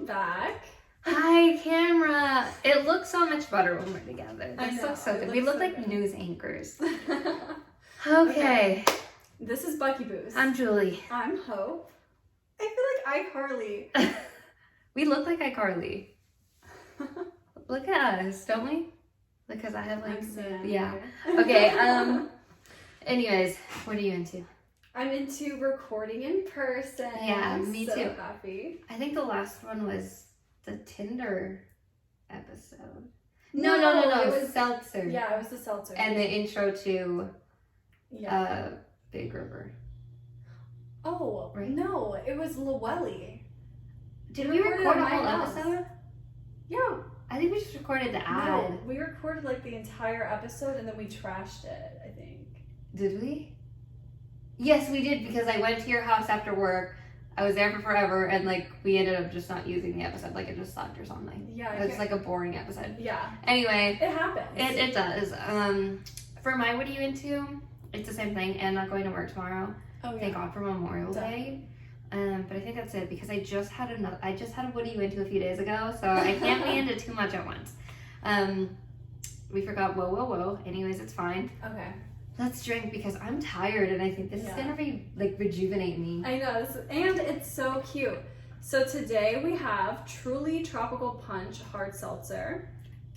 back. Hi, camera. It looks so much better when we're together. This looks so good. We look so like good. news anchors. Okay. This is Bucky Boost. I'm Julie. I'm Hope. I feel like iCarly. We look like iCarly. Look at us, don't we? Because I have like, yeah. Okay. Anyways, what are you into? I'm into recording in person. Yeah, me so too. Happy. I think the last one was the Tinder episode. No, It it was Seltzer. Yeah, it was the Seltzer. And the intro to Big River. Oh, right? No, it was Llewellyn. Did we record a my whole house. episode? Yeah. I think we just recorded the ad. No, we recorded like the entire episode and then we trashed it, I think. Did we? Yes, we did, because I went to your house after work. I was there for forever, and like we ended up just not using the episode. Like it just sucked or something. Yeah. It's like a boring episode. Yeah. Anyway. It happens. It does. For my what are you into? It's the same thing, and not going to work tomorrow. Oh yeah. Thank God for Memorial Day. But I think that's it, because I just had a what are you into a few days ago, so I can't be into too much at once. We forgot whoa. Anyways, it's fine. Okay. Let's drink, because I'm tired, and I think this is gonna be like rejuvenate me. I know, and it's so cute. So today we have Truly Tropical Punch Hard Seltzer.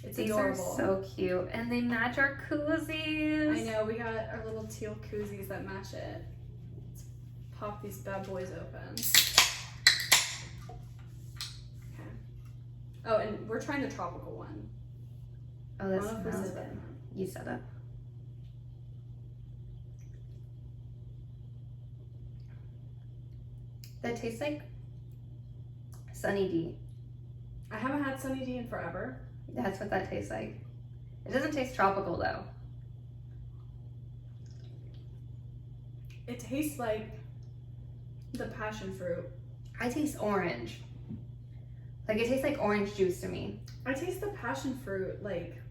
It's These adorable. are so cute, and they match our koozies. I know, we got our little teal koozies that match it. Let's pop these bad boys open. Okay. Oh, and we're trying the tropical one. Oh, that I don't know if smells this is good. it. You said it. That tastes like Sunny D. I haven't had Sunny D in forever. That's what that tastes like. It doesn't taste tropical though. It tastes like the passion fruit. I taste orange. Like it tastes like orange juice to me. I taste the passion fruit, like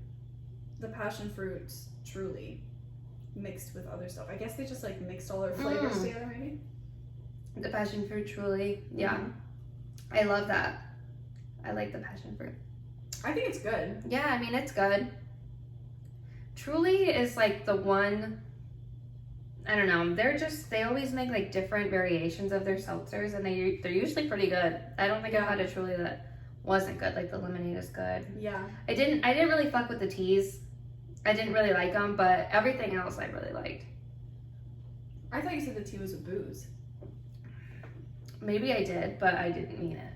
the passion fruits Truly mixed with other stuff. I guess they just like mixed all their flavors together, maybe. The passion fruit Truly. Yeah. I love that. I like the passion fruit. I think it's good. Yeah, I mean, it's good. Truly is like the one, I don't know, they always make like different variations of their seltzers, and they're usually pretty good. I don't think I've had a Truly that wasn't good. Like the lemonade is good. Yeah. I didn't really fuck with the teas. I didn't really like them, but everything else I really liked. I thought you said the tea was a booze. Maybe I did, but I didn't mean it.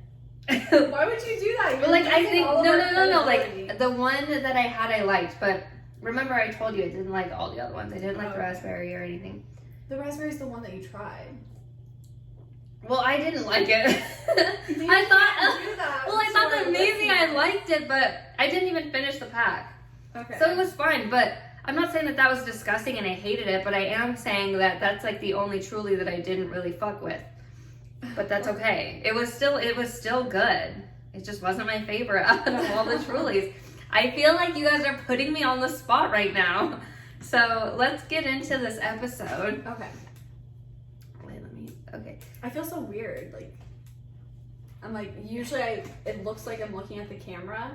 Why would you do that? But like I think no. Like the one that I had, I liked, but remember I told you I didn't like all the other ones. I didn't like the raspberry or anything. The raspberry is the one that you tried. Well, I didn't like it. I thought that maybe I liked it, but I didn't even finish the pack. Okay. So it was fine, but I'm not saying that was disgusting and I hated it, but I am saying that that's like the only Truly that I didn't really fuck with. But that's okay. It was still good. It just wasn't my favorite out of all the Trulies. I feel like you guys are putting me on the spot right now. So let's get into this episode. Okay. Okay. I feel so weird. Like, I'm like, usually it looks like I'm looking at the camera.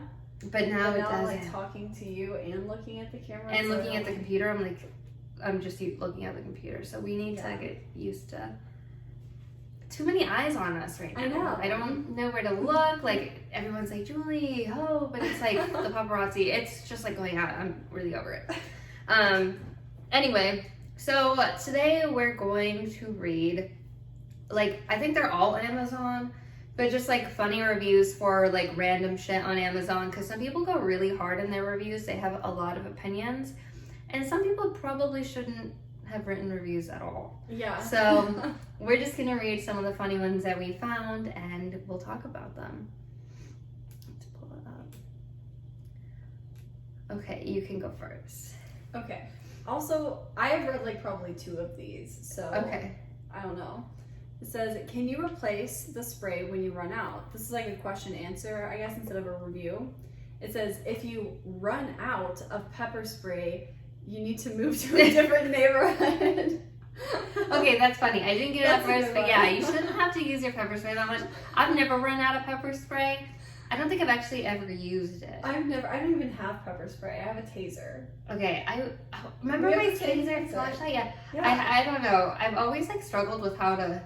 But now it doesn't. I'm like talking to you and looking at the camera. And looking at the computer. I'm just looking at the computer. So we need to get used to too many eyes on us right now. I know. I don't know where to look. Like everyone's like, Julie, but it's like the paparazzi. It's just like going out. I'm really over it. Anyway, so today we're going to read, like, I think they're all Amazon, but just like funny reviews for like random shit on Amazon, because some people go really hard in their reviews. They have a lot of opinions, and some people probably shouldn't have written reviews at all. Yeah. So we're just gonna read some of the funny ones that we found, and we'll talk about them. Let's pull it up. Okay, you can go first. Okay. Also, I have read like probably 2 of these, so okay. I don't know. It says, can you replace the spray when you run out? This is like a question answer, I guess, instead of a review. It says, if you run out of pepper spray, you need to move to a different neighborhood. Okay, that's funny. I didn't get it at That's a first, good but one. yeah, you shouldn't have to use your pepper spray that much. I've never run out of pepper spray. I don't think I've actually ever used it. I don't even have pepper spray. I have a taser. Okay, I remember We my have the same taser taser. flashlight. Yeah, Yeah. I don't know. I've always like struggled with how to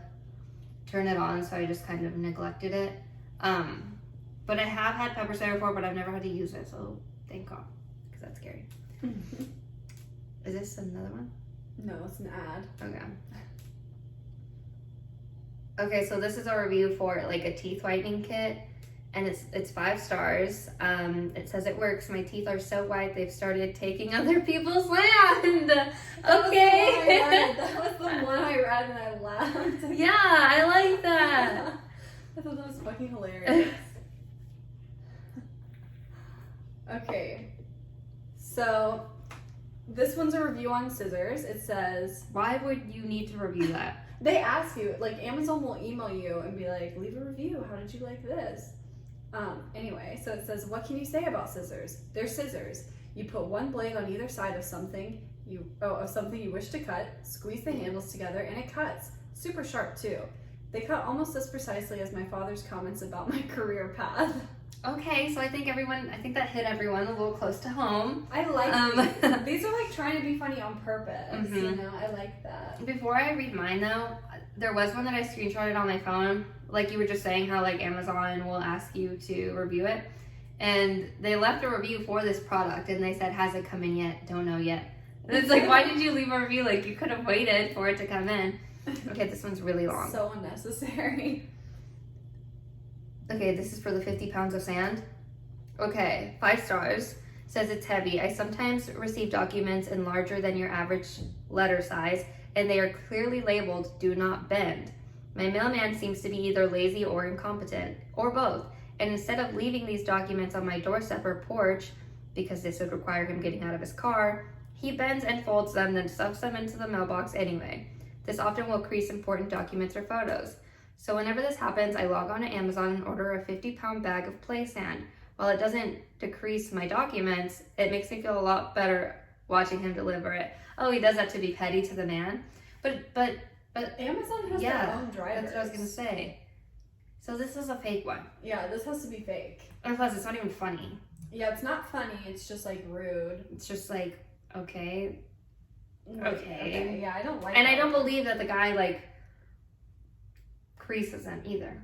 turn it on, so I just kind of neglected it. But I have had pepper spray before, but I've never had to use it, so thank God, because that's scary. Is this another one? No, it's an ad. Okay. Okay, so this is a review for like a teeth whitening kit, and it's 5 stars. It says it works. My teeth are so white they've started taking other people's land. Okay. That was the one I read and I laughed. Yeah, I like that. I thought that was fucking hilarious. Okay, so this one's a review on scissors. It says, Why would you need to review that? they ask you, like Amazon will email you and be like, leave a review. How did you like this? Anyway, so it says, what can you say about scissors? They're scissors. You put one blade on either side of something you wish to cut, squeeze the handles together, and it cuts. Super sharp too. They cut almost as precisely as my father's comments about my career path. Okay, so I think that hit everyone a little close to home. I like these are like trying to be funny on purpose. You Mhm. know, I like that. Before I read mine though, there was one that I screenshotted on my phone. Like you were just saying how like Amazon will ask you to review it. And they left a review for this product and they said, has it come in yet? Don't know yet. And it's like, why did you leave a review? Like you could have waited for it to come in. Okay, this one's really long. So unnecessary. Okay, this is for the 50 pounds of sand. Okay, 5 stars. Says it's heavy. I sometimes receive documents in larger than your average letter size, and they are clearly labeled "Do not bend." My mailman seems to be either lazy or incompetent, or both. And instead of leaving these documents on my doorstep or porch, because this would require him getting out of his car, he bends and folds them, then stuffs them into the mailbox anyway. This often will crease important documents or photos. So whenever this happens, I log on to Amazon and order a 50-pound bag of play sand. While it doesn't decrease my documents, it makes me feel a lot better watching him deliver it. Oh, he does that to be petty to the man. But Amazon has yeah, their own drivers. that's what I was gonna say. So this is a fake one. Yeah, this has to be fake. And plus, it's not even funny. Yeah, it's not funny. It's just like rude. It's just like, okay. Okay. Yeah, I don't like. And that. I don't believe that the guy like creases them either.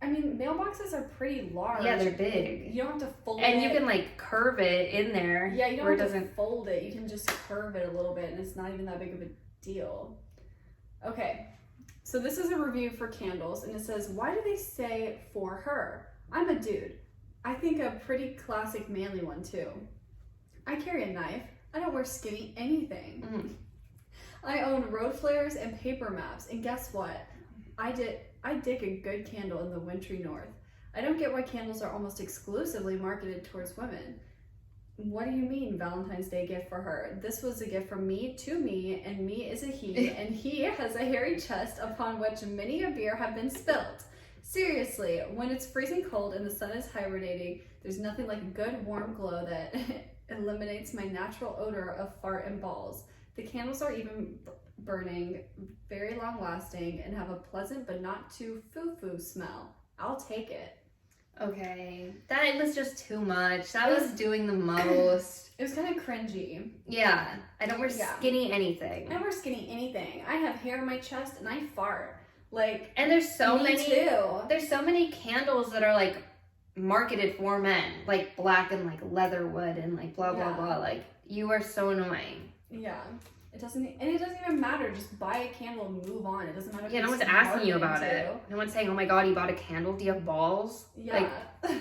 I mean, mailboxes are pretty large. Yeah, they're big. You don't have to fold And it. you can like curve it in there. Yeah, you where don't it have to fold it. You can just curve it a little bit, and it's not even that big of a deal. Okay, so this is a review for candles, and it says, why do they say for her? I'm a dude. I think a pretty classic manly one too. I carry a knife. I don't wear skinny anything. Mm. I own road flares and paper maps, and guess what? I dig a good candle in the wintry north. I don't get why candles are almost exclusively marketed towards women. What do you mean Valentine's Day gift for her? This was a gift from me to me, and me is a he, and he has a hairy chest upon which many a beer have been spilt. Seriously, when it's freezing cold and the sun is hibernating, there's nothing like a good warm glow that eliminates my natural odor of fart and balls. The candles are even burning, very long lasting, and have a pleasant but not too foo-foo smell. I'll take it. Okay, that was just too much. That was doing the most. It was kind of cringy. Yeah, I don't wear skinny anything. I don't wear skinny anything. I have hair on my chest and I fart. Like, and there's so me many. too. There's so many candles that are like marketed for men, like black and like leather wood and like blah blah blah. Like you are so annoying. Yeah. It doesn't even matter. Just buy a candle and move on. It doesn't matter. Yeah, no one's asking you about it. No one's saying, "Oh my god, you bought a candle? Do you have balls?" Yeah. Like,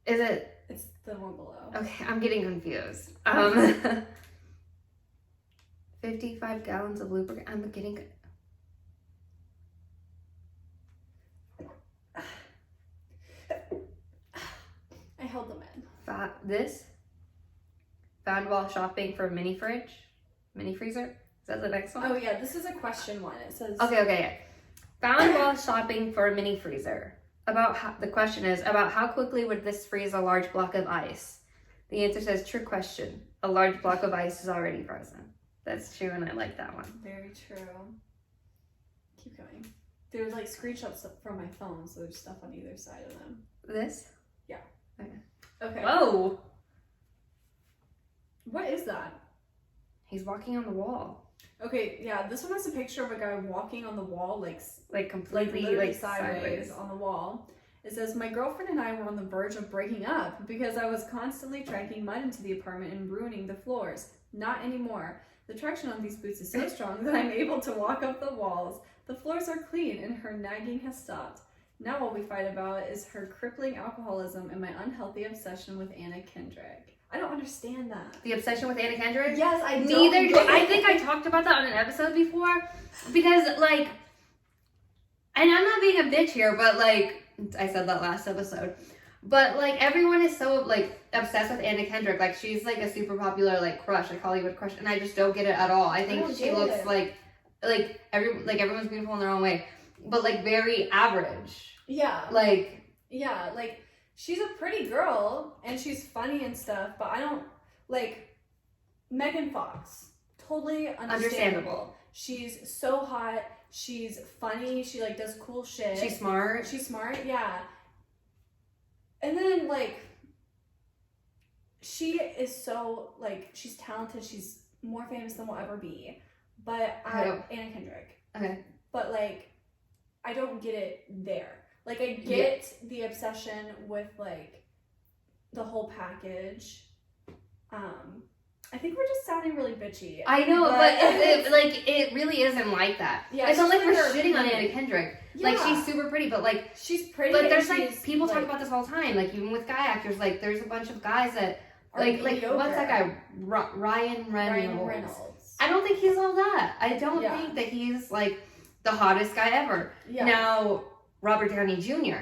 is it? It's the one below. Okay, I'm getting confused. 55 gallons of lubricant. I'm getting. I held them in. This. Found while shopping for mini freezer. Is that the next one? Oh yeah, this is a question one. It says. Okay. Found while shopping for a mini freezer. The question is about how quickly would this freeze a large block of ice? The answer says true question. A large block of ice is already frozen. That's true, and I like that one. Very true. Keep going. There's like screenshots from my phone, so there's stuff on either side of them. This? Yeah. Okay. Okay. Whoa! What is that? He's walking on the wall. Okay, yeah, this one has a picture of a guy walking on the wall, like completely literally like sideways on the wall. It says, my girlfriend and I were on the verge of breaking up because I was constantly dragging mud into the apartment and ruining the floors. Not anymore. The traction on these boots is so strong that I'm able to walk up the walls. The floors are clean and her nagging has stopped. Now what we fight about is her crippling alcoholism and my unhealthy obsession with Anna Kendrick. I don't understand that. The obsession with Anna Kendrick? Yes, I don't Neither do get it. I. Think I talked about that on an episode before. Because, like, and I'm not being a bitch here, but, like, I said that last episode. But, like, everyone is so, like, obsessed with Anna Kendrick. Like, she's, like, a super popular, like, crush, like, Hollywood crush. And I just don't get it at all. I think she looks like everyone's beautiful in their own way. But, like, very average. Yeah. Like, yeah, like, she's a pretty girl, and she's funny and stuff, but I don't, like, Megan Fox, totally understandable. She's so hot, she's funny, she, like, does cool shit. She's smart. She's smart, yeah. And then, like, she is so, like, she's talented, she's more famous than we'll ever be, but Anna Kendrick. Okay. But, like, I don't get it there. Like, I get the obsession with, like, the whole package. I think we're just sounding really bitchy. I know, but it really isn't like that. Yeah, it's not like we're pretty. shitting on Anna Kendrick. Yeah. Like, she's super pretty, but, like... She's pretty, but there's, like, people like, talk about this all the time. Like, even with guy actors, like, there's a bunch of guys that... are Like, mediocre. what's that guy? Ryan Reynolds. Ryan Reynolds. I don't think he's all that. I don't Yeah. think that he's, like, the hottest guy ever. Yeah. Now, Robert Downey Jr.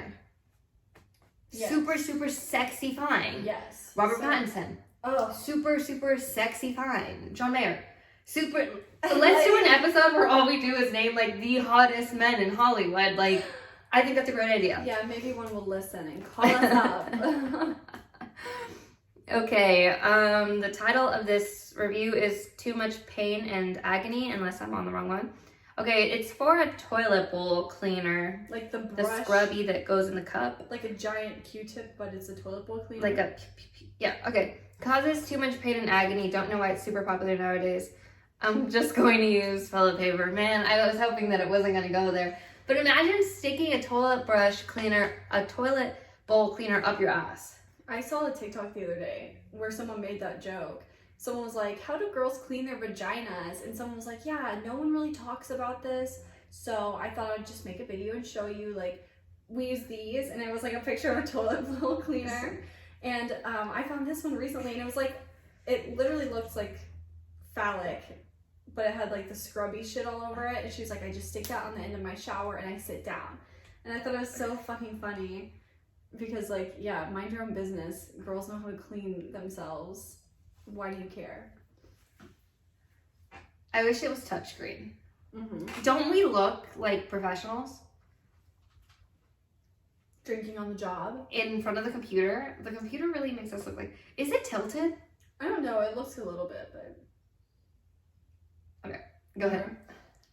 Yes. Super, super sexy fine. Yes. Robert Pattinson. Oh. Super, super sexy fine. John Mayer. Super. Let's do an episode where all we do is name, like, the hottest men in Hollywood. Like, I think that's a great idea. Yeah, maybe one will listen and call us up. Okay, the title of this review is Too Much Pain and Agony, unless I'm on the wrong one. Okay, it's for a toilet bowl cleaner. Like the The brush. scrubby that goes in the cup. Like a giant Q-tip, but it's a toilet bowl cleaner. Like a... Yeah, okay. Causes too much pain and agony. Don't know why it's super popular nowadays. I'm just going to use toilet paper. Man, I was hoping that it wasn't going to go there. But imagine sticking a toilet bowl cleaner up your ass. I saw a TikTok the other day where someone made that joke. Someone was like, how do girls clean their vaginas? And someone was like, yeah, no one really talks about this. So I thought I'd just make a video and show you, like, we use these. And it was like a picture of a toilet bowl cleaner. And I found this one recently and it was like, it literally looked like phallic, but it had like the scrubby shit all over it. And she was like, I just stick that on the end of my shower and I sit down. And I thought it was so fucking funny. Because, like, yeah, mind your own business. Girls know how to clean themselves. Why do you care? I wish it was touchscreen. Mm-hmm. Don't we look like professionals? Drinking on the job? In front of the computer? The computer really makes us look like... Is it tilted? I don't know. It looks a little bit, but... Okay, go ahead.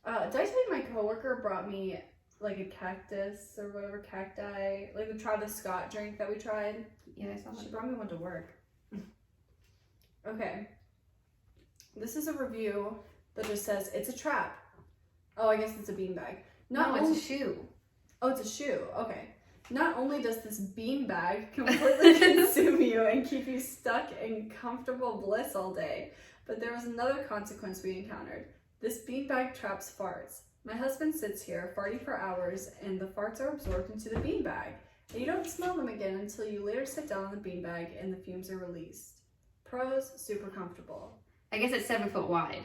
Did I tell you my coworker brought me, like, a cactus or whatever, cacti, like the Travis Scott drink that we tried? Yeah, I saw that. She brought me one to work. Okay. This is a review that just says, it's a trap. Oh, I guess it's a beanbag. No, it's a shoe. Oh, it's a shoe. Okay. Not only does this beanbag completely consume you and keep you stuck in comfortable bliss all day, but there was another consequence we encountered. This beanbag traps farts. My husband sits here farting for hours and the farts are absorbed into the beanbag. And you don't smell them again until you later sit down on the beanbag and the fumes are released. Pros, super comfortable. I guess it's 7 foot wide.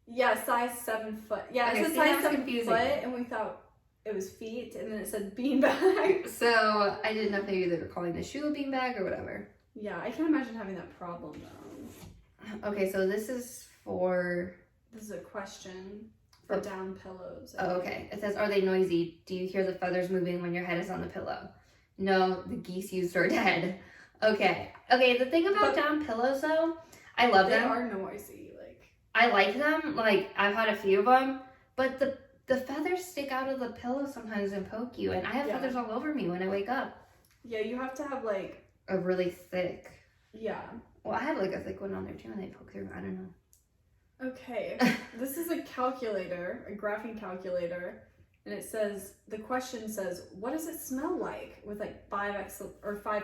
Yeah, size 7 foot. Yeah, Okay, it said see, that size was 7 confusing. foot and we thought it was feet and then it said beanbag. So I didn't know if maybe they were calling the shoe a beanbag or whatever. Yeah, I can't imagine having that problem though. Okay, so this is for... This is a question for down pillows. Oh, okay. It says, are they noisy? Do you hear the feathers moving when your head is on the pillow? No, the geese used are dead. Okay. Okay, the thing about down pillows though, I love them. They are noisy, like. I like them. Like, I've had a few of them, but the feathers stick out of the pillow sometimes and poke you, and I have feathers all over me when I wake up. Yeah, you have to have like a really thick. Yeah. Well, I have like a thick one on there too, and they poke through. I don't know. Okay, this is a calculator, a graphing calculator, and it says, the question says, what does it smell like? With like 5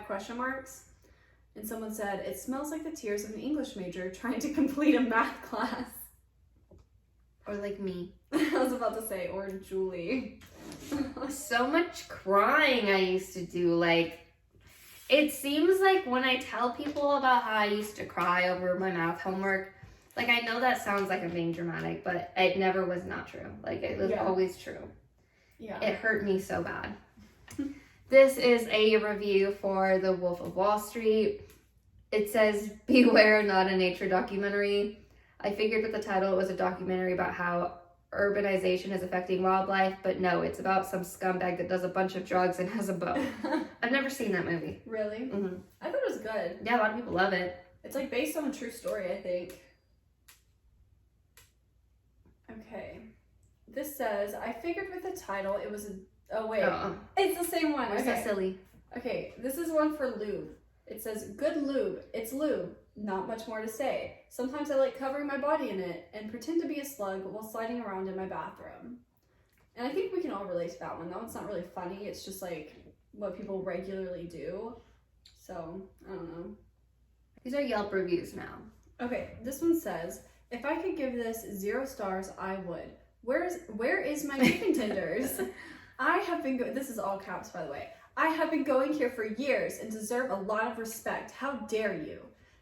question marks. And someone said, it smells like the tears of an English major trying to complete a math class. Or like me. I was about to say, or Julie. So much crying I used to do. Like, it seems like when I tell people about how I used to cry over my math homework, like, I know that sounds like I'm being dramatic, but it never was not true. Like, it was always true. Yeah. It hurt me so bad. This is a review for The Wolf of Wall Street. It says, beware, not a nature documentary. I figured with the title it was a documentary about how urbanization is affecting wildlife, but no, it's about some scumbag that does a bunch of drugs and has a bow. I've never seen that movie. Really? Mm-hmm. I thought it was good. Yeah, a lot of people love it. It's like based on a true story, I think. Okay. This says, I figured with the title it was a... Oh, wait. It's the same one. Where's that silly? Okay, this is one for lube. It says, good lube. It's lube. Not much more to say. Sometimes I like covering my body in it and pretend to be a slug while sliding around in my bathroom. And I think we can all relate to that one. That one's not really funny. It's just like what people regularly do. So, I don't know. These are Yelp reviews now. Okay, this one says, if I could give this 0 stars, I would. Where is my chicken tenders? I have been this is all caps, by the way. I have been going here for years and deserve a lot of respect. How dare you?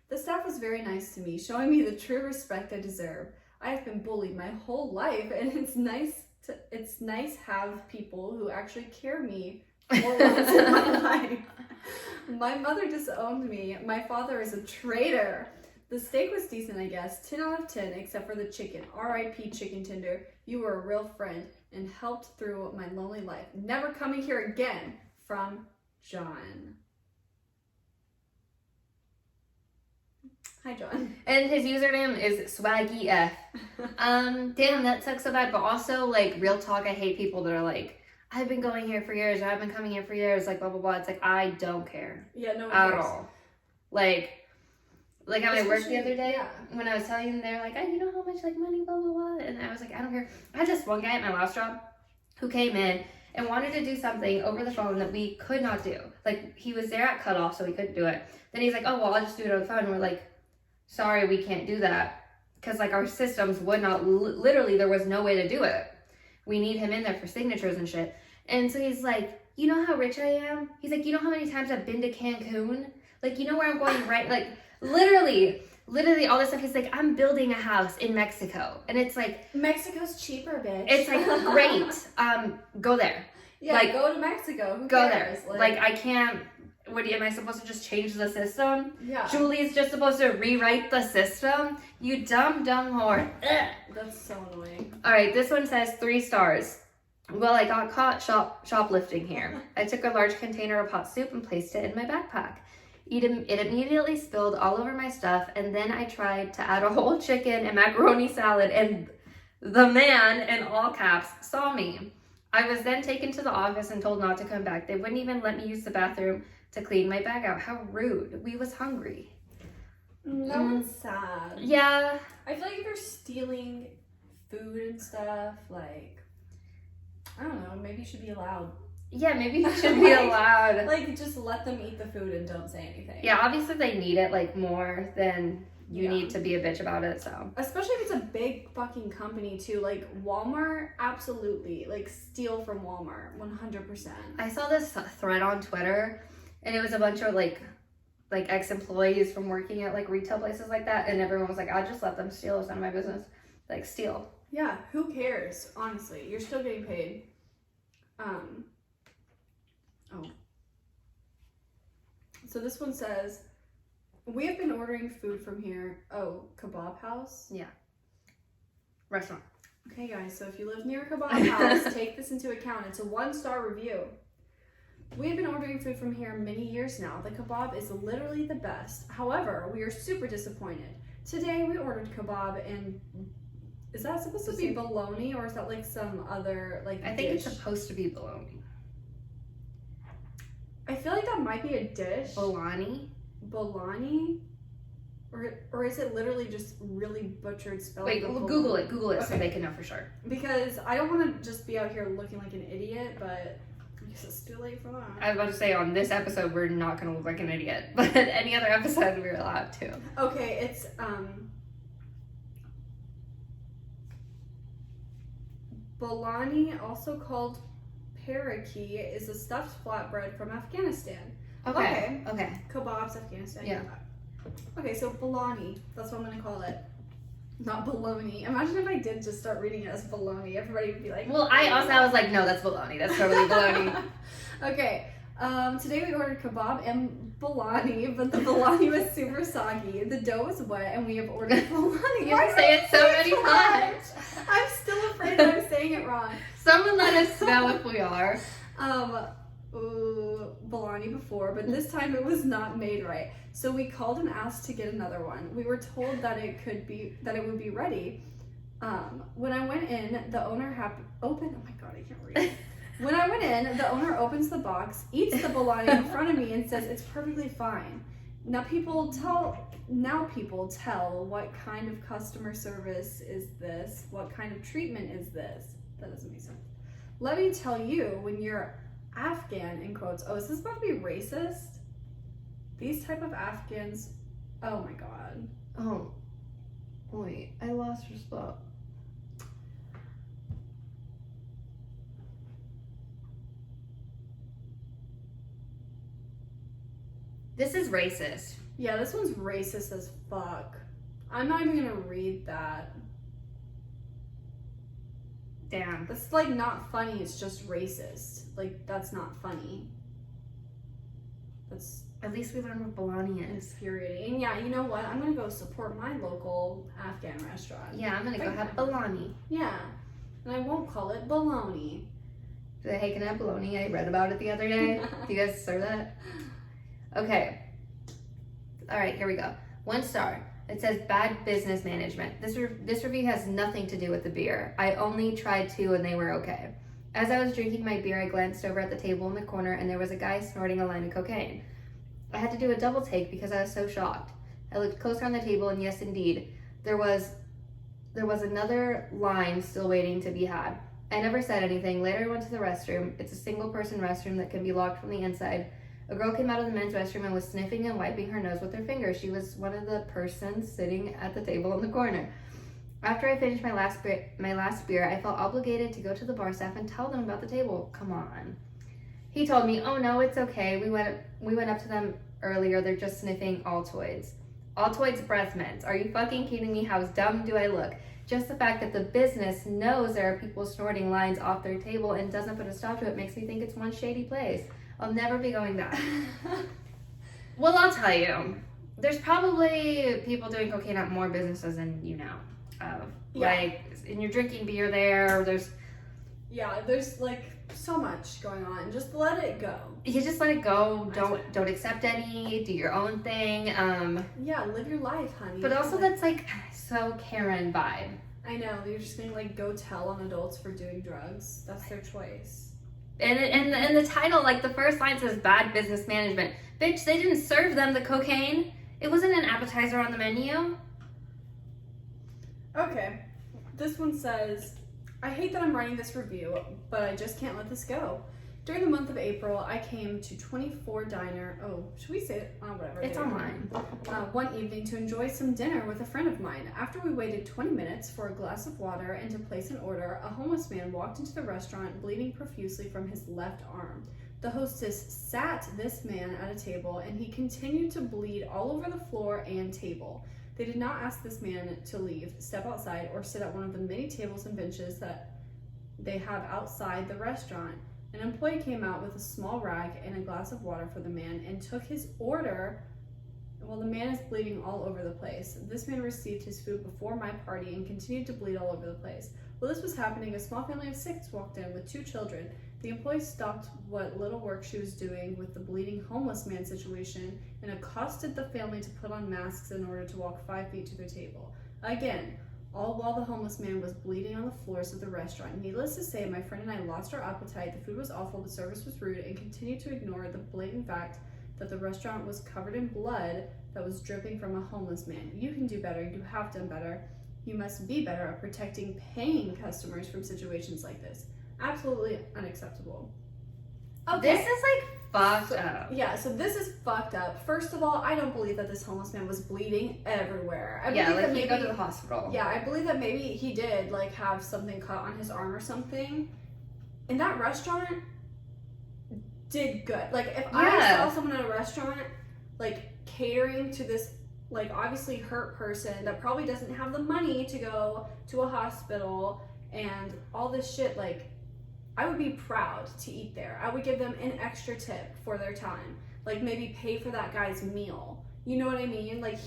The staff was very nice to me, showing me the true respect I deserve. I have been bullied my whole life, and it's nice have people who actually care me for once in my life. My mother disowned me. My father is a traitor. The steak was decent, I guess. 10 out of 10, except for the chicken. R.I.P. chicken tender. You were a real friend and helped through my lonely life. Never coming here again. From John. Hi, John. And his username is SwaggyF. Damn, that sucks so bad. But also, like, real talk, I hate people that are like, I've been going here for years, or I've been coming here for years, like, blah, blah, blah. It's like, I don't care. Yeah, no one at cares. all. Like at my work the other day, yeah. when I was telling them, they're like, oh, you know how much, like, money, blah, blah, blah. And I was like, I don't care. I had this one guy at my last job who came in and wanted to do something over the phone that we could not do. Like, he was there at cutoff, so we couldn't do it. Then he's like, oh, well, I'll just do it on the phone. And we're like, sorry, we can't do that. Because, like, our systems would not, literally, there was no way to do it. We need him in there for signatures and shit. And so he's like, you know how rich I am? He's like, you know how many times I've been to Cancun? Like, you know where I'm going right? Like, literally all this stuff. He's like, I'm building a house in Mexico. And it's like, Mexico's cheaper, bitch. it's like, great. Go there. Yeah, like, go to Mexico. Who go cares? there. Like, I can't, am I supposed to just change the system? Yeah. Julie's just supposed to rewrite the system? You dumb whore. Ugh. That's so annoying. All right, this one says 3 stars. Well, I got caught shoplifting here. I took a large container of hot soup and placed it in my backpack. It immediately spilled all over my stuff, and then I tried to add a whole chicken and macaroni salad, and the man, in all caps, saw me. I was then taken to the office and told not to come back. They wouldn't even let me use the bathroom to clean my bag out. How rude. We was hungry. That one's sad. Yeah. I feel like if you're stealing food and stuff, like, I don't know, maybe you should be allowed. Yeah, maybe you should be allowed. Like, just let them eat the food and don't say anything. Yeah, obviously they need it, like, more than you need to be a bitch about it, so. Especially if it's a big fucking company, too. Like, Walmart, absolutely. Like, steal from Walmart, 100%. I saw this thread on Twitter, and it was a bunch of, like ex-employees from working at, like, retail places like that, and everyone was like, I'll just let them steal. It's none of my business. Like, steal. Yeah, who cares, honestly? You're still getting paid. So this one says, we have been ordering food from here. Oh, kebab house? Yeah. Restaurant. Okay, guys, so if you live near a kebab house, take this into account. It's a 1-star review. We have been ordering food from here many years now. The kebab is literally the best. However, we are super disappointed. Today we ordered kebab, and is that supposed to be bologna, or is that like some other like I think dish? it's supposed to be bologna. I feel like that might be a dish. Bologna? Bologna? Or is it literally just really butchered spelling? Wait, of Google bologna? it. Google it so Okay. they can know for sure. Because I don't want to just be out here looking like an idiot, but I guess it's too late for that. I was about to say, on this episode, we're not going to look like an idiot. But any other episode, we're allowed to. Okay, it's, bologna, also called parakeet, is a stuffed flatbread from Afghanistan. Okay. Kebabs, Afghanistan. Yeah. Okay, so bologna. That's what I'm gonna call it. Not bologna. Imagine if I did just start reading it as bologna. Everybody would be like, Well, I was like, no, that's bologna. That's totally bologna. Okay. Today we ordered kebab and bologna, but the bologna was super soggy. The dough was wet, and we have ordered bologna. You have to say it so many times. I'm still afraid that I'm saying it wrong. Someone let us know if we are. Bologna before, but this time it was not made right. So we called and asked to get another one. We were told that it would be ready. When I went in, the owner opened. Oh my god, I can't read. When I went in, the owner opens the box, eats the bologna in front of me, and says it's perfectly fine. Now people tell what kind of customer service is this? What kind of treatment is this? That doesn't make sense. Let me tell you, when you're Afghan, in quotes, oh, is this about to be racist? These type of Afghans, oh my god. Oh, wait, I lost your spot. This is racist. Yeah, this one's racist as fuck. I'm not even gonna read that. Damn. That's like not funny, it's just racist. Like, that's not funny. That's At least we learned what bologna is. infuriating. And yeah, you know what? I'm gonna go support my local Afghan restaurant. Yeah, I'm gonna go have bologna. Yeah. And I won't call it bologna. Hey, can I have bologna? I read about it the other day. Do you guys serve that? Okay. All right, here we go. 1 star. It says bad business management. This review has nothing to do with the beer. I only tried 2 and they were okay. As I was drinking my beer, I glanced over at the table in the corner and there was a guy snorting a line of cocaine. I had to do a double take because I was so shocked. I looked closer on the table and yes, indeed, there was another line still waiting to be had. I never said anything. Later I went to the restroom. It's a single person restroom that can be locked from the inside. A girl came out of the men's restroom and was sniffing and wiping her nose with her finger. She was one of the persons sitting at the table in the corner. After I finished my last beer, I felt obligated to go to the bar staff and tell them about the table. Come on. He told me, oh no, it's okay. We went up to them earlier. They're just sniffing Altoids. Altoids breath mints. Are you fucking kidding me? How dumb do I look? Just the fact that the business knows there are people snorting lines off their table and doesn't put a stop to it makes me think it's one shady place. I'll never be going back. Well, I'll tell you. There's probably people doing cocaine at more businesses than you know of. Yeah. Like, and you're drinking beer there. There's like so much going on. Just let it go. You just let it go. Don't accept any. Do your own thing. Yeah, live your life, honey. But also that's like so Karen vibe. I know, you're just gonna like go tell on adults for doing drugs. That's their choice. And the title, like the first line says bad business management. Bitch, they didn't serve them the cocaine. It wasn't an appetizer on the menu. Okay, this one says, I hate that I'm writing this review, but I just can't let this go. During the month of April, I came to 24 Diner. Oh, should we say it? Oh, whatever. It's online. One evening to enjoy some dinner with a friend of mine. After we waited 20 minutes for a glass of water and to place an order, a homeless man walked into the restaurant bleeding profusely from his left arm. The hostess sat this man at a table and he continued to bleed all over the floor and table. They did not ask this man to leave, step outside, or sit at one of the many tables and benches that they have outside the restaurant. An employee came out with a small rag and a glass of water for the man and took his order. Well, the man is bleeding all over the place. This man received his food before my party and continued to bleed all over the place. While this was happening, a small family of 6 walked in with 2 children. The employee stopped what little work she was doing with the bleeding homeless man situation and accosted the family to put on masks in order to walk 5 feet to their table. Again, all while the homeless man was bleeding on the floors of the restaurant. Needless to say, my friend and I lost our appetite. The food was awful, the service was rude, and continued to ignore the blatant fact that the restaurant was covered in blood that was dripping from a homeless man. You can do better. You have done better. You must be better at protecting paying customers from situations like this. Absolutely unacceptable. Okay. This is like fucked up. Yeah, so this is fucked up. First of all, I don't believe that this homeless man was bleeding everywhere. I Yeah, believe like that he maybe go to the hospital. Yeah, I believe that maybe he did like have something cut on his arm or something. And that restaurant did good. Like if I saw someone at a restaurant like catering to this like obviously hurt person that probably doesn't have the money to go to a hospital and all this shit, like I would be proud to eat there. I would give them an extra tip for their time. Like maybe pay for that guy's meal. You know what I mean? Like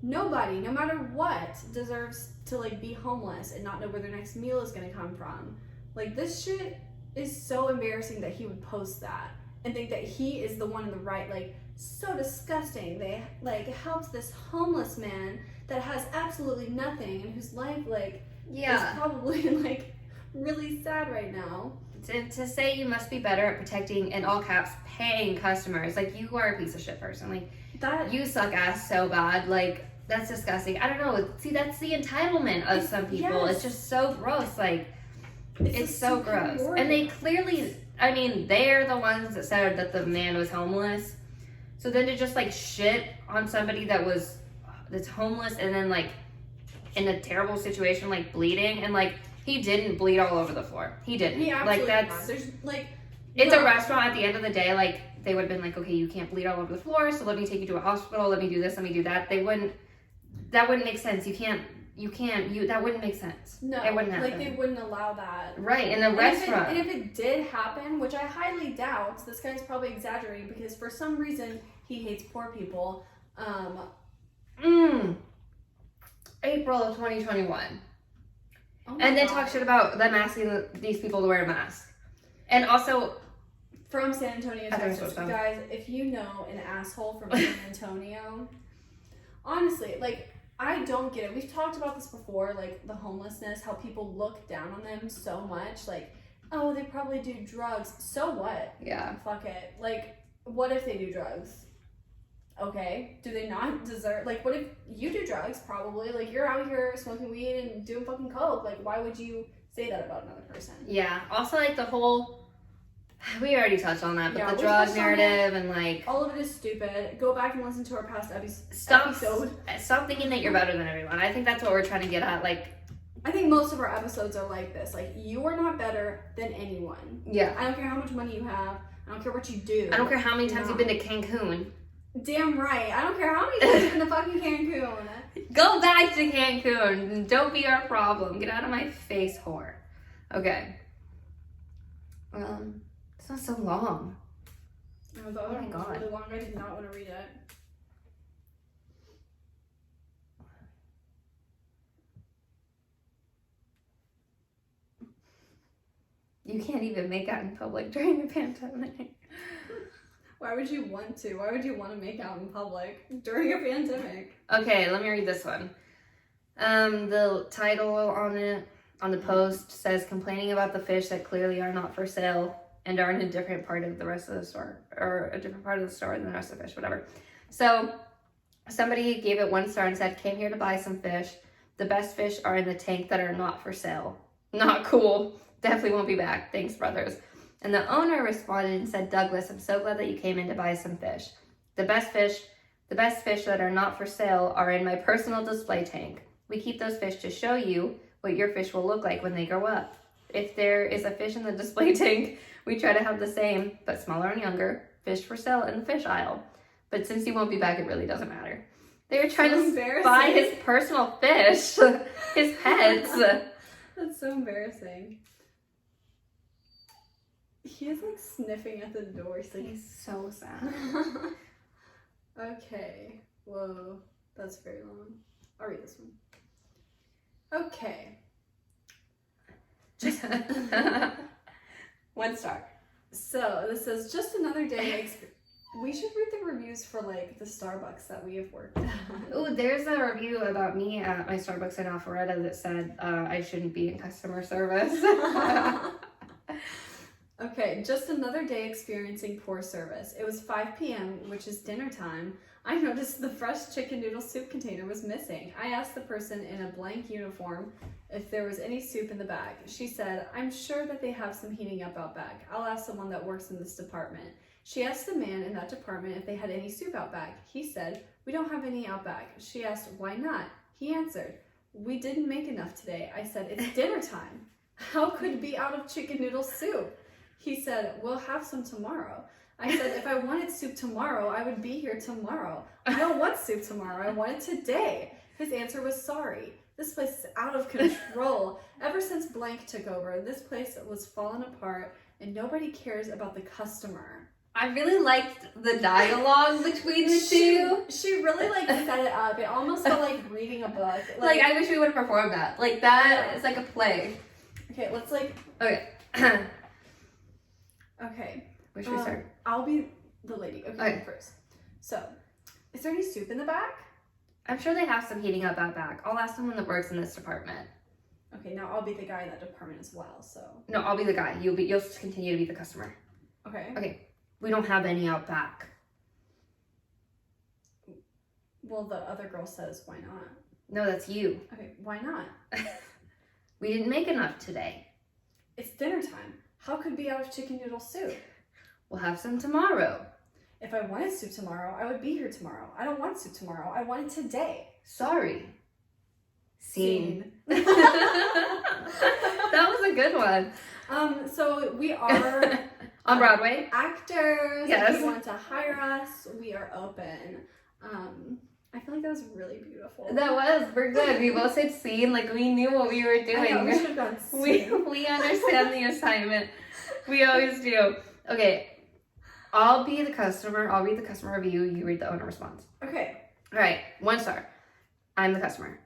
nobody, no matter what, deserves to like be homeless and not know where their next meal is gonna come from. Like this shit is so embarrassing that he would post that and think that he is the one in the right. Like so disgusting. They like helped this homeless man that has absolutely nothing and whose life like is probably like really sad right now. To say you must be better at protecting, in all caps, paying customers, like you are a piece of shit person. Like That you suck ass so bad. Like that's disgusting. I don't know. See, that's the entitlement of some people. Yes. It's just so gross. Like it's so gross. superiority. And they clearly, I mean, they're the ones that said that the man was homeless. So then to just like shit on somebody that's homeless and then like in a terrible situation, like bleeding, and like he didn't bleed all over the floor. He didn't. He Like absolutely that's There's like it's a restaurant. At the end of the day, like they would have been like, okay, you can't bleed all over the floor, so let me take you to a hospital. Let me do this. Let me do that. That wouldn't make sense. That wouldn't make sense. No, it wouldn't happen. like they wouldn't allow that. Right, in the restaurant. And if it did happen, which I highly doubt, this guy's probably exaggerating because for some reason he hates poor people. April of 2021. Oh And then God. talk shit about them asking these people to wear a mask. And also, From San Antonio, I think Texas. so. Guys, if you know an asshole from San Antonio, honestly, like, I don't get it. We've talked about this before, like, the homelessness, how people look down on them so much. Like, oh, they probably do drugs. So what? yeah. Fuck it. Like, what if they do drugs? Okay. Do they not deserve, like, what if you do drugs? Probably. Like, you're out here smoking weed and doing fucking coke. Like, why would you say that about another person? Yeah. Also, like, the whole, we already touched on that, but Yeah, the we drug touched on narrative and, like, All of it is stupid. Go back and listen to our past episode. stop thinking that you're better than everyone. I think that's what we're trying to get at. Like, I think most of our episodes are like this. Like, you are not better than anyone. yeah. I don't care how much money you have. I don't care what you do. I don't care how many times You're you've been to Cancun. Damn right. I don't care how many times you've been to fucking Cancun. Go back to Cancun. Don't be our problem. Get out of my face, whore. Okay. It's not so long. No, the other my one was God. really long. I did not want to read it. You can't even make out in public during a pandemic. Why would you want to? Why would you want to make out in public during a pandemic? Okay, let me read this one. The title on the post says complaining about the fish that clearly are not for sale and are in a different part of the rest of the store, or a different part of the store than the rest of the fish, whatever. So somebody gave it 1 star and said, came here to buy some fish. The best fish are in the tank that are not for sale. Not cool. Definitely won't be back. Thanks, brothers. And the owner responded and said, Douglas, I'm so glad that you came in to buy some fish. The best fish that are not for sale are in my personal display tank. We keep those fish to show you what your fish will look like when they grow up. If there is a fish in the display tank, we try to have the same, but smaller and younger, fish for sale in the fish aisle. But since you won't be back, it really doesn't matter. They were trying to buy his personal fish, his pets. That's so embarrassing. He is like sniffing at the door. He's so sad. Okay. Whoa. That's very long. I'll read this one. Okay. 1 star. So this says just another day. We should read the reviews for like the Starbucks that we have worked at. Ooh, there's a review about me at my Starbucks in Alpharetta that said I shouldn't be in customer service. Okay, just another day experiencing poor service. It was 5 p.m., which is dinner time. I noticed the fresh chicken noodle soup container was missing. I asked the person in a blank uniform if there was any soup in the bag. She said, I'm sure that they have some heating up out back. I'll ask someone that works in this department. She asked the man in that department if they had any soup out back. He said, we don't have any out back. She asked, why not? He answered, we didn't make enough today. I said, it's dinner time. How could it be out of chicken noodle soup? He said, we'll have some tomorrow. I said, if I wanted soup tomorrow, I would be here tomorrow. I don't want soup tomorrow. I want it today. His answer was sorry. This place is out of control. Ever since blank took over, this place was falling apart and nobody cares about the customer. I really liked the dialogue between the two. She really like set it up. It almost felt like reading a book. Like I wish we would have performed that. Like that is like a play. Okay, let's like. Okay. Okay. Where should we start? I'll be the lady. Okay, first. So, is there any soup in the back? I'm sure they have some heating up out back. I'll ask someone that works in this department. Okay, now I'll be the guy in that department as well. So. No, I'll be the guy. You'll continue to be the customer. Okay. Okay. We don't have any out back. Well, the other girl says, why not? No, that's you. Okay, why not? We didn't make enough today. It's dinner time. How could it be out of chicken noodle soup? We'll have some tomorrow. If I wanted soup tomorrow, I would be here tomorrow. I don't want soup tomorrow. I want it today. Sorry. Scene. Scene. That was a good one. So we are on Broadway. Actors. Yes. If you want to hire us, we are open. I feel like that was really beautiful. That was. We're good. We both said scene. Like we knew what we were doing. I know, we should have gone scene. We understand the assignment. We always do. Okay. I'll be the customer. I'll read the customer review. You read the owner response. Okay. All right. 1 star. I'm the customer.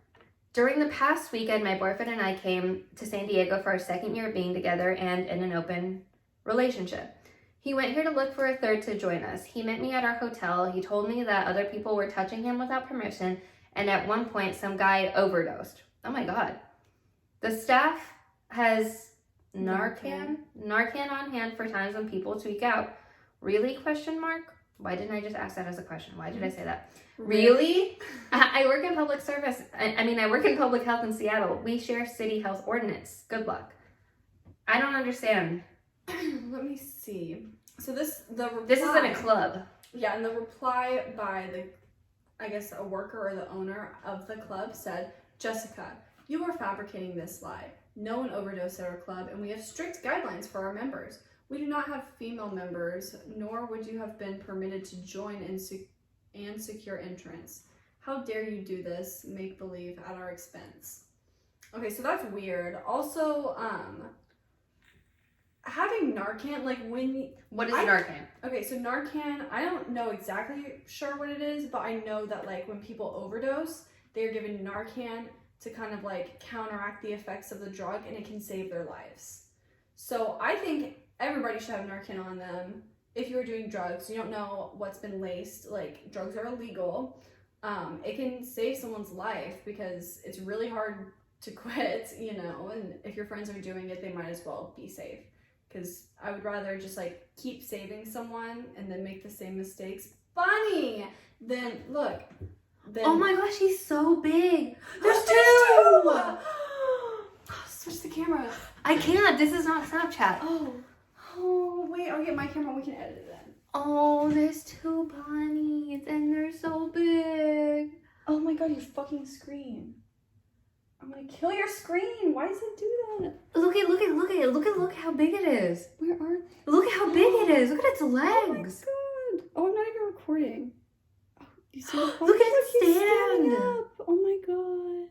During the past weekend, my boyfriend and I came to San Diego for our 2nd year of being together and in an open relationship. He went here to look for a third to join us. He met me at our hotel. He told me that other people were touching him without permission, and at one point, some guy overdosed. Oh my God. The staff has Narcan on hand for times when people tweak out. Really? ? Why didn't I just ask that as a question? Why did I say that? Really? I work in public service. I work in public health in Seattle. We share city health ordinance. Good luck. I don't understand. Let me see. So this isn't a club. Yeah, and the reply by a worker or the owner of the club said, Jessica, you are fabricating this lie. No one overdosed at our club, and we have strict guidelines for our members. We do not have female members, nor would you have been permitted to join and secure entrance. How dare you do this, make believe, at our expense? Okay, so that's weird. Also, having Narcan, what is Narcan? Okay, so Narcan, I don't know exactly sure what it is, but I know that when people overdose, they're given Narcan to kind of counteract the effects of the drug, and it can save their lives. So I think everybody should have Narcan on them. If you're doing drugs, you don't know what's been laced, drugs are illegal. It can save someone's life because it's really hard to quit, and if your friends are doing it, they might as well be safe. Because I would rather just keep saving someone and then make the same mistakes. Funny! Then look. Oh my gosh, he's so big. There's two! Switch the camera. I can't. This is not Snapchat. Oh, wait. I'll get my camera. We can edit it then. Oh, there's 2 bunnies and they're so big. Oh my God, your fucking screen. I'm gonna kill your screen. Why does it do that? Look at how big it is. Where are they? Look at how big it is. Look at its legs. Oh my God. Oh, I'm not even recording. Oh, you see Look at it stand. Up. Oh my God.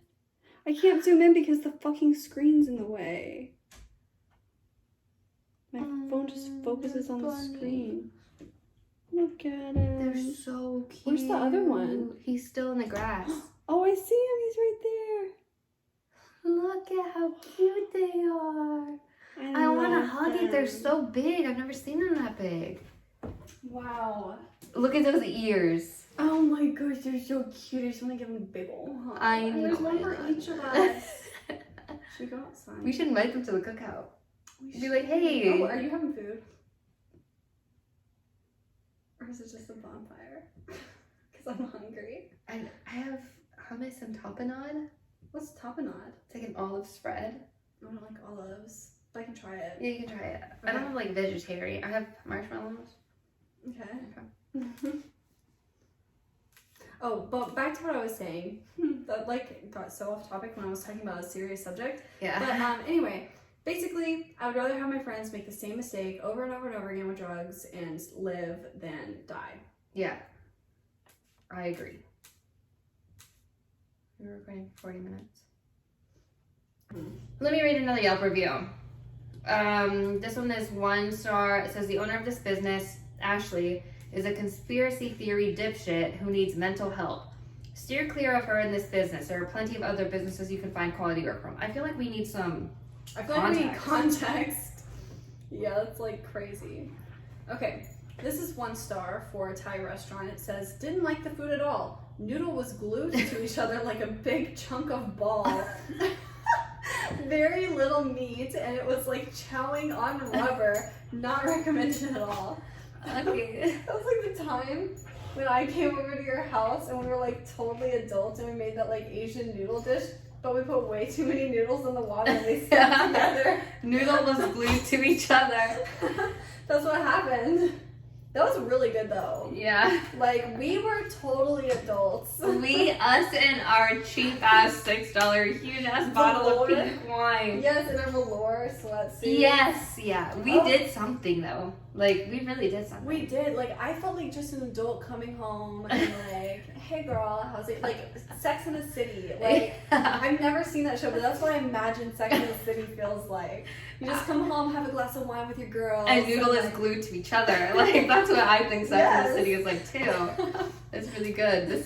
I can't zoom in because the fucking screen's in the way. My phone just focuses on the screen. Look at it. They're so cute. Where's the other one? He's still in the grass. Oh, I see him. He's right there. Look at how cute they are. I want to love hug it. They're them. so big. I've never seen them that big. Wow. Look at those ears. Oh my gosh, they're so cute. I just want to give them a big ol' hug. I And know. there's one for each of us. Should we go outside? We should invite them to the cookout. We Be like, hey. Oh, are you having food? Or is it just a bonfire? Because I'm hungry. I have hummus and tapenade. What's tapenade? It's like an olive spread. I don't like olives, but I can try it. Yeah, you can try it. I don't have like vegetarian. I have marshmallows. Okay. Oh, but back to what I was saying. That like got so off topic when I was talking about a serious subject. Yeah. But anyway, basically, I would rather have my friends make the same mistake over and over and over again with drugs and live than die. Yeah. I agree. We're recording for 40 minutes. Let me read another Yelp review. This one is 1 star. It says the owner of this business, Ashley, is a conspiracy theory dipshit who needs mental help. Steer clear of her in this business. There are plenty of other businesses you can find quality work from. I feel like we need some I feel like we need context. Yeah, that's like crazy. Okay, this is 1 star for a Thai restaurant. It says, didn't like the food at all. Noodle was glued to each other like a big chunk of ball. Very little meat, and it was like chowing on rubber. Not recommended at all. Okay. That was like the time when I came over to your house and we were like totally adults and we made that like Asian noodle dish, but we put way too many noodles in the water and they stuck together. Noodle was glued to each other. That's what happened. That was really good though. Yeah. Like, we were totally adults. Us and our cheap ass $6 huge ass bottle of pink wine. Yes, and our velour sweatsuit. Yes, yeah. We did something though. Like, we really did something. We did. Like, I felt like just an adult coming home and like, hey girl, how's it? Like, Sex in the City. Like, I've never seen that show, but that's what I imagine Sex in the City feels like. You just come home, have a glass of wine with your girl. And noodle is glued to each other. Like, that's what I think Sex in the City is like too. It's really good.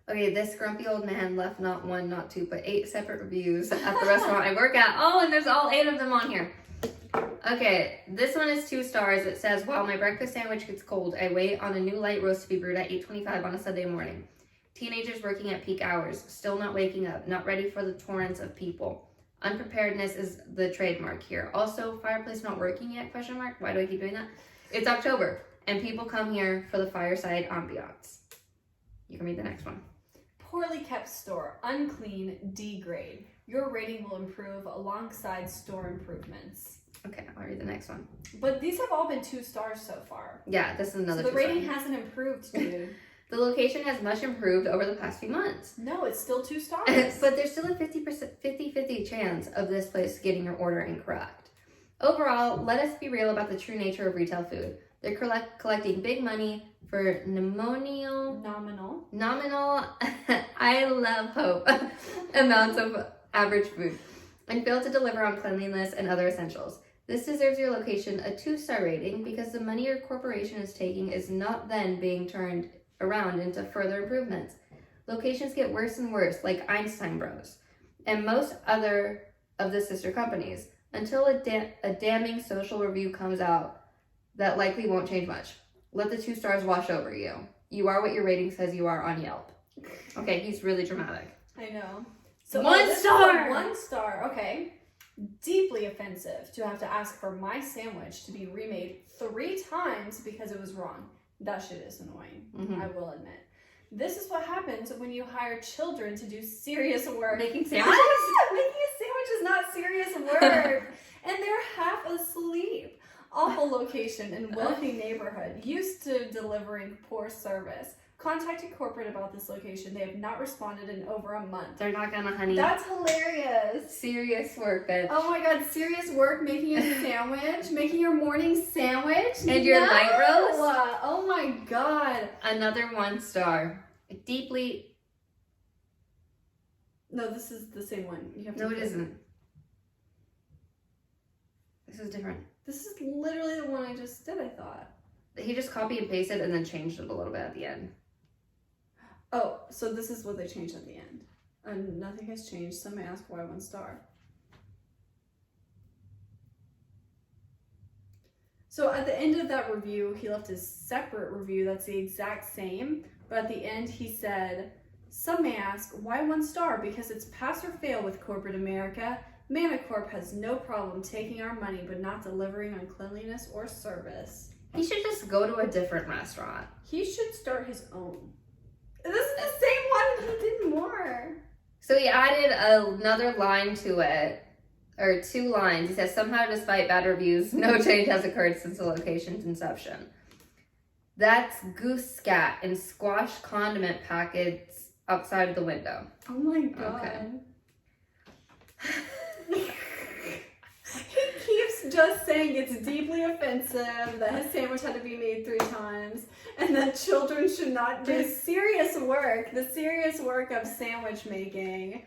Okay, this grumpy old man left not 1, not 2, but 8 separate reviews at the restaurant I work at. Oh, and there's all 8 of them on here. Okay, this one is 2 stars. It says, while my breakfast sandwich gets cold, I wait on a new light roast to be brewed at 8:25 on a Sunday morning. Teenagers working at peak hours, still not waking up, not ready for the torrents of people. Unpreparedness is the trademark here. Also, fireplace not working yet, question mark. Why do I keep doing that? It's October, and people come here for the fireside ambiance. You can read the next one. Poorly kept store, unclean, D grade. Your rating will improve alongside store improvements. Okay, I'll read the next one. But these have all been 2 stars so far. Yeah, this is another So the 2 star. rating hasn't improved, dude. The location has much improved over the past few months. No, it's still 2 stars. But there's still a 50-50 chance of this place getting your order incorrect. Overall, let us be real about the true nature of retail food. They're collecting big money for nominal, I love hope, amounts of average food, and fail to deliver on cleanliness and other essentials. This deserves your location a 2-star rating because the money your corporation is taking is not then being turned around into further improvements. Locations get worse and worse, like Einstein Bros. And most other of the sister companies, until a damning social review comes out that likely won't change much. Let the 2 stars wash over you. You are what your rating says you are on Yelp. Okay, he's really dramatic. I know. So 1 star! 1 star, okay. Deeply offensive to have to ask for my sandwich to be remade 3 times because it was wrong. That shit is annoying, I will admit. This is what happens when you hire children to do serious work. Making sandwiches? Making a sandwich is not serious work. And they're half asleep. Awful location in wealthy neighborhood. Used to delivering poor service. Contacted corporate about this location. They have not responded in over a month. They're not gonna, honey. That's hilarious. Serious work, bitch. Oh my god, serious work making a sandwich? Making your morning sandwich? And your light roast? Oh my god. Another 1 star. Deeply... No, this is the same one. You have to No, it isn't. This is different. This is literally the one I just did, I thought. He just copied and pasted and then changed it a little bit at the end. Oh, so this is what they changed at the end. And nothing has changed. Some may ask why 1 star. So at the end of that review, he left a separate review that's the exact same, but at the end he said, some may ask, why 1 star? Because it's pass or fail with corporate America. Manicorp has no problem taking our money but not delivering on cleanliness or service. He should just go to a different restaurant. He should start his own. This is the same one, he did more. So he added another line to it, or 2 lines. He says, somehow despite bad reviews, no change has occurred since the location's inception. That's goose scat and squash condiment packets outside of the window. Oh my god. Okay. He keeps just saying it's deeply offensive that his sandwich had to be made 3 times and that children should not do serious work, the serious work of sandwich making.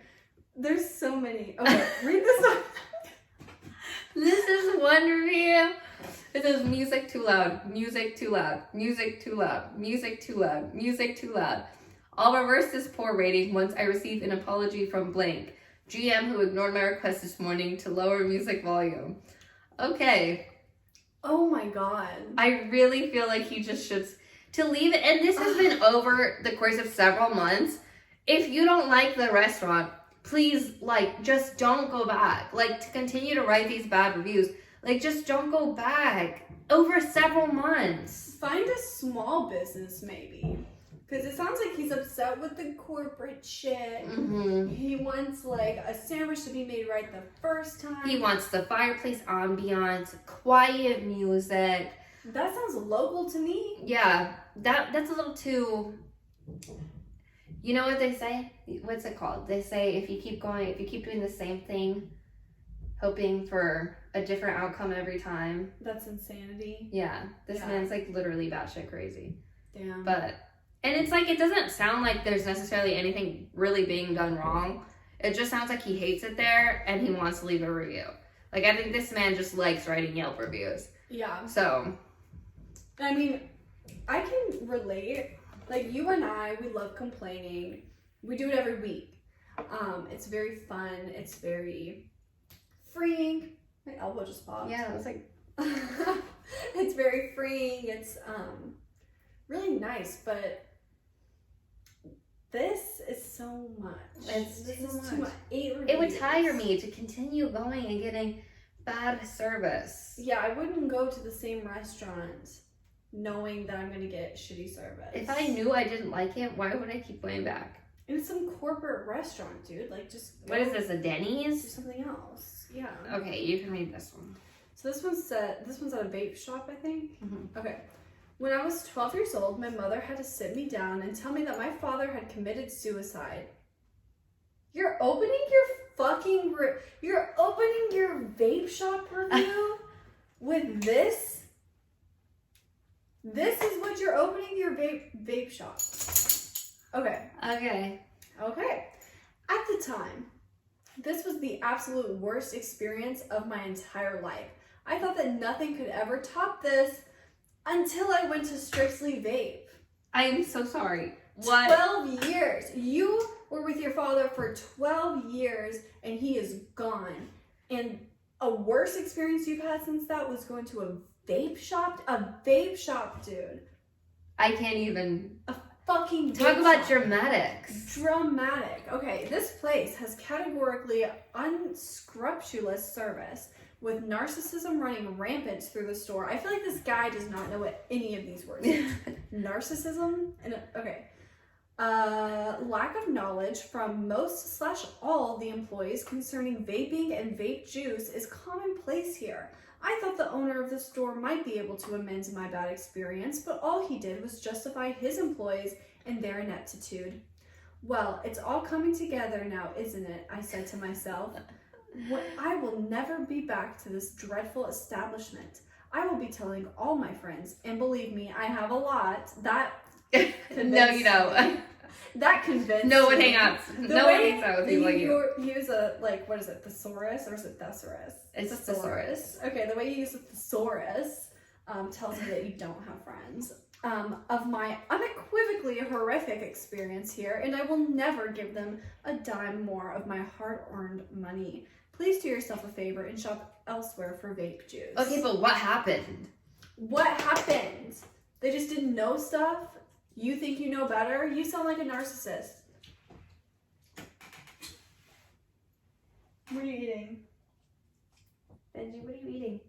There's so many. Okay, read this one. This is one review. It says music too loud, music too loud, music too loud, music too loud, music too loud. I'll reverse this poor rating once I receive an apology from blank. GM who ignored my request this morning to lower music volume. Okay. Oh my god. I really feel like he just should to leave it. And this has been over the course of several months. If you don't like the restaurant, please, like, just don't go back. Like, to continue to write these bad reviews, like, just don't go back over several months. Find a small business, maybe. Because it sounds like he's upset with the corporate shit. Mm-hmm. He wants, like, a sandwich to be made right the first time. He wants the fireplace ambiance, quiet music. That sounds local to me. Yeah, that's a little too... You know what they say? What's it called? They say if you keep doing the same thing, hoping for a different outcome every time. That's insanity. Yeah, this man's like literally batshit crazy. Damn. And it's like, it doesn't sound like there's necessarily anything really being done wrong. It just sounds like he hates it there and he wants to leave a review. Like, I think this man just likes writing Yelp reviews. Yeah. So. I mean, I can relate. Like, you and I, we love complaining. We do it every week. It's very fun. It's very freeing. My elbow just popped. Yeah, it was like... It's very freeing. It's really nice, but this is so much. It's this too is much. Too much. 8 reviews. It would tire me to continue going and getting bad service. Yeah, I wouldn't go to the same restaurant knowing that I'm gonna get shitty service. If I knew I didn't like it, why would I keep going back? And it's some corporate restaurant, dude. Like, just What is this, a do Denny's? something else. Yeah. Okay, you can read this one. So this one's at a vape shop, I think. Mm-hmm. Okay. When I was 12 years old, my mother had to sit me down and tell me that my father had committed suicide. You're opening your vape shop review with this? This is what you're opening your vape shop. Okay. Okay. At the time, this was the absolute worst experience of my entire life. I thought that nothing could ever top this until I went to Strictly Vape. I am so sorry. What? 12 years. You were with your father for 12 years and he is gone. And a worse experience you've had since that was going to a vape shop? A vape shop, dude. I can't even... A fucking vape Talk about shop. dramatics. Dramatic. Okay, this place has categorically unscrupulous service with narcissism running rampant through the store. I feel like this guy does not know what any of these words mean. Narcissism? Lack of knowledge from most/all the employees concerning vaping and vape juice is commonplace here. I thought the owner of the store might be able to amend my bad experience, but all he did was justify his employees and their ineptitude. Well, it's all coming together now, isn't it? I said to myself. I will never be back to this dreadful establishment. I will be telling all my friends, and believe me, I have a lot. That No, you don't. That convinced No one me. hangs out. The No one way hangs out with people like you. use a, like, what is it, thesaurus or is it thesaurus? It's thesaurus. Okay, the way you use a thesaurus tells me that you don't have friends. Of my unequivocally horrific experience here, and I will never give them a dime more of my hard-earned money. Please do yourself a favor and shop elsewhere for vape juice. Okay, but what happened? What happened? They just didn't know stuff? You think you know better? You sound like a narcissist. What are you eating? Benji, what are you eating?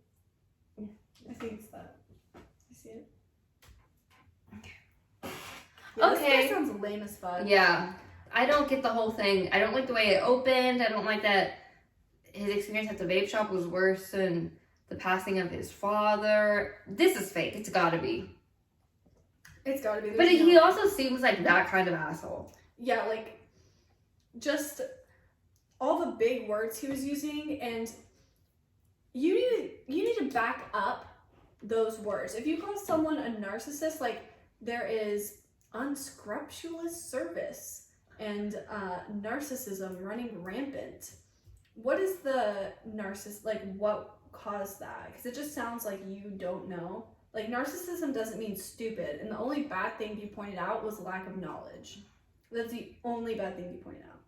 I think it's that. You see it? Okay. Yeah, Okay. This guy sounds lame as fuck. Yeah. I don't get the whole thing. I don't like the way it opened. I don't like that his experience at the vape shop was worse than the passing of his father. This is fake. It's gotta be. It's gotta be. But he also seems like that kind of asshole. Yeah, like, just all the big words he was using, and you need to back up those words. If you call someone a narcissist, like, there is unscrupulous service and narcissism running rampant. What is the what caused that? Because it just sounds like you don't know. Like, narcissism doesn't mean stupid, and the only bad thing you pointed out was lack of knowledge. That's the only bad thing you pointed out.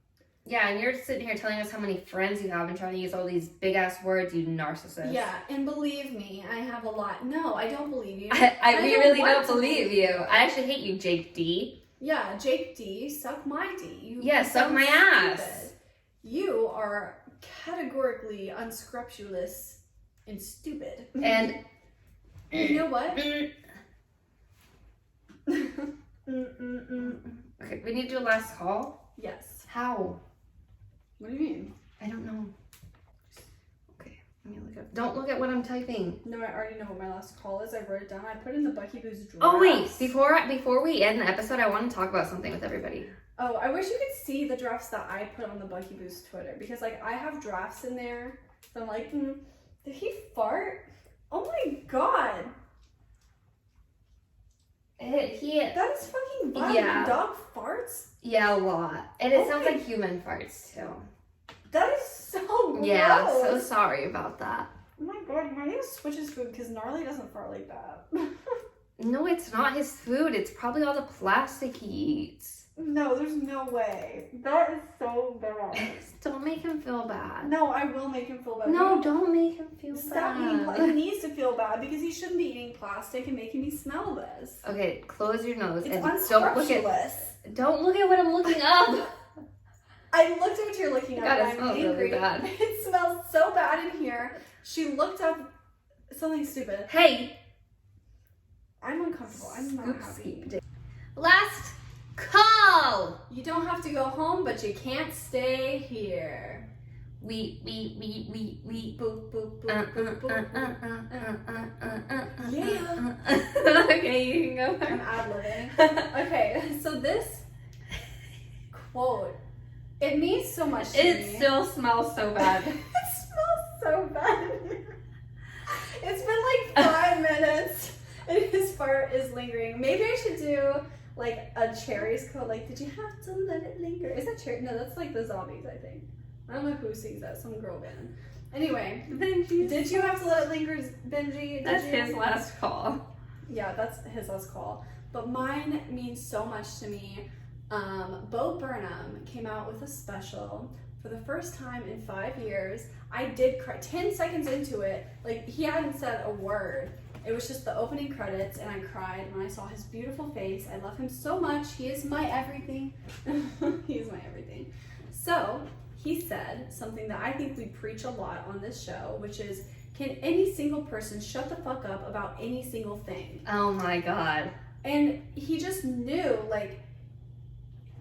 Yeah, and you're sitting here telling us how many friends you have and trying to use all these big ass words, you narcissist. Yeah, and believe me, I have a lot. No, I don't believe you. We really don't believe you. I actually hate you, Jake D. Yeah, Jake D, suck my D. Yeah, suck my ass. Stupid. You are categorically unscrupulous and stupid. And you know what? Okay, we need to do a last call. Yes. How? What do you mean? I don't know. Okay, let me look up. Don't look at what I'm typing. No, I already know what my last call is. I wrote it down. I put it in the Bucky Boo's drafts. Oh wait, before we end the episode, I want to talk about something with everybody. Oh, I wish you could see the drafts that I put on the Bucky Boo's Twitter, because like I have drafts in there. So I'm like, did he fart? Oh my god. That is fucking violent. Yeah. Dog farts? Yeah, a lot. And it sounds my- like human farts too. That is so gross. Yeah, so sorry about that. Oh my god, my name switches food because Gnarly doesn't fart like that. No, it's not his food. It's probably all the plastic he eats. No, there's no way. That is so bad. Don't make him feel bad. No, I will make him feel bad. No, don't make him feel Stop bad. eating plastic. He needs to feel bad because he shouldn't be eating plastic and making me smell this. Okay, close your nose It's and unscrupulous. don't look at what I'm looking up. I looked at what you're looking at. God, it and I'm smells angry. really bad. It smells so bad in here. She looked up something stupid. Hey, I'm uncomfortable. I'm not happy. last call. You don't have to go home, but you can't stay here. We. Boop, boop, boop, boop, boop. Yeah. Okay, you can go. I'm ad-libbing. Okay, so this quote, it means so much to me. It still smells so bad. It smells so bad. It's been like 5 minutes and his fart is lingering. Maybe I should do like a Cherries quote, like, did you have to let it linger? Is that Cherry? No, that's like the Zombies, I think. I don't know who sings that, some girl band. Anyway, Benji. did you have to let it linger, Benji? That's his last call. Yeah, that's his last call. But mine means so much to me. Bo Burnham came out with a special for the first time in 5 years. I did cry 10 seconds into it. Like, he hadn't said a word. It was just the opening credits, and I cried when I saw his beautiful face. I love him so much. He is my everything. He is my everything. So he said something that I think we preach a lot on this show, which is, can any single person shut the fuck up about any single thing? Oh my god. And he just knew, like,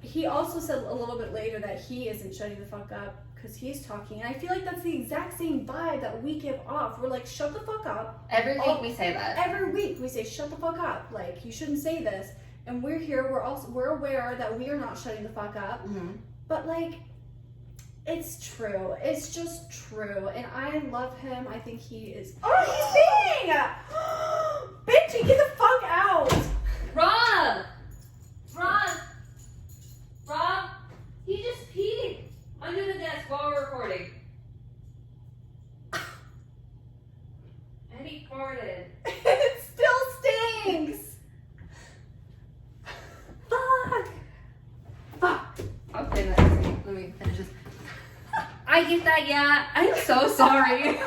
he also said a little bit later that he isn't shutting the fuck up because he's talking. And I feel like that's the exact same vibe that we give off. We're like, shut the fuck up. Every week we say that. Every week we say, shut the fuck up. Like, you shouldn't say this. And we're here, we're aware that we are not shutting the fuck up. Mm-hmm. But, like, it's true. It's just true. And I love him. I think he is... Oh, he's singing! Benji, get the fuck out! Rob! Rob! He just peed under the desk while we're recording. And he farted. It still stinks! Fuck! Okay, let me finish this. I get that, yeah. I'm so sorry.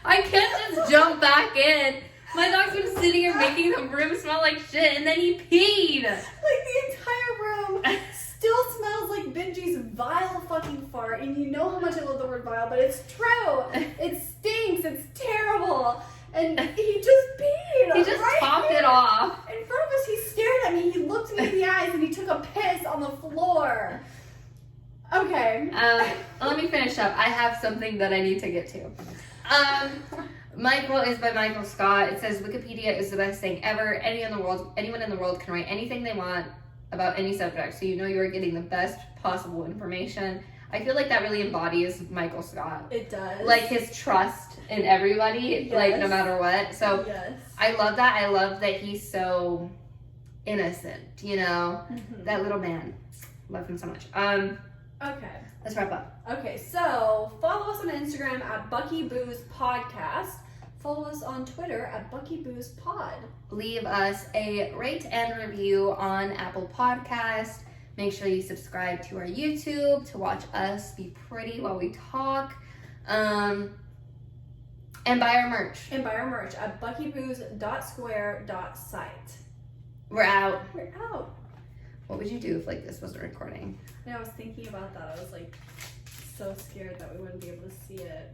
I can't just jump back in. My dog's been sitting here making the room smell like shit, and then he peed. Like the entire room still smells like Benji's vile fucking fart, and you know how much I love the word vile, but it's true. It stinks. It's terrible. And he just peed. He just right popped here it off. in front of us. He stared at me. He looked me in the eyes, and he took a piss on the floor. Okay. Let me finish up. I have something that I need to get to. My quote is by Michael Scott. It says, Wikipedia is the best thing ever. Anyone in the world can write anything they want about any subject, so you know you are getting the best possible information. I feel like that really embodies Michael Scott. It does. Like his trust in everybody, like no matter what. So yes. I love that. I love that he's so innocent, you know? Mm-hmm. That little man. Love him so much. Okay. Let's wrap up. Okay, so follow us on Instagram at Bucky Booze Podcast. Follow us on Twitter at Bucky Booze Pod. Leave us a rate and review on Apple Podcast. Make sure you subscribe to our YouTube to watch us be pretty while we talk. And buy our merch. And buy our merch at buckybooze.square.site. We're out. We're out. What would you do if like this wasn't recording? I was thinking about that. I was like so scared that we wouldn't be able to see it.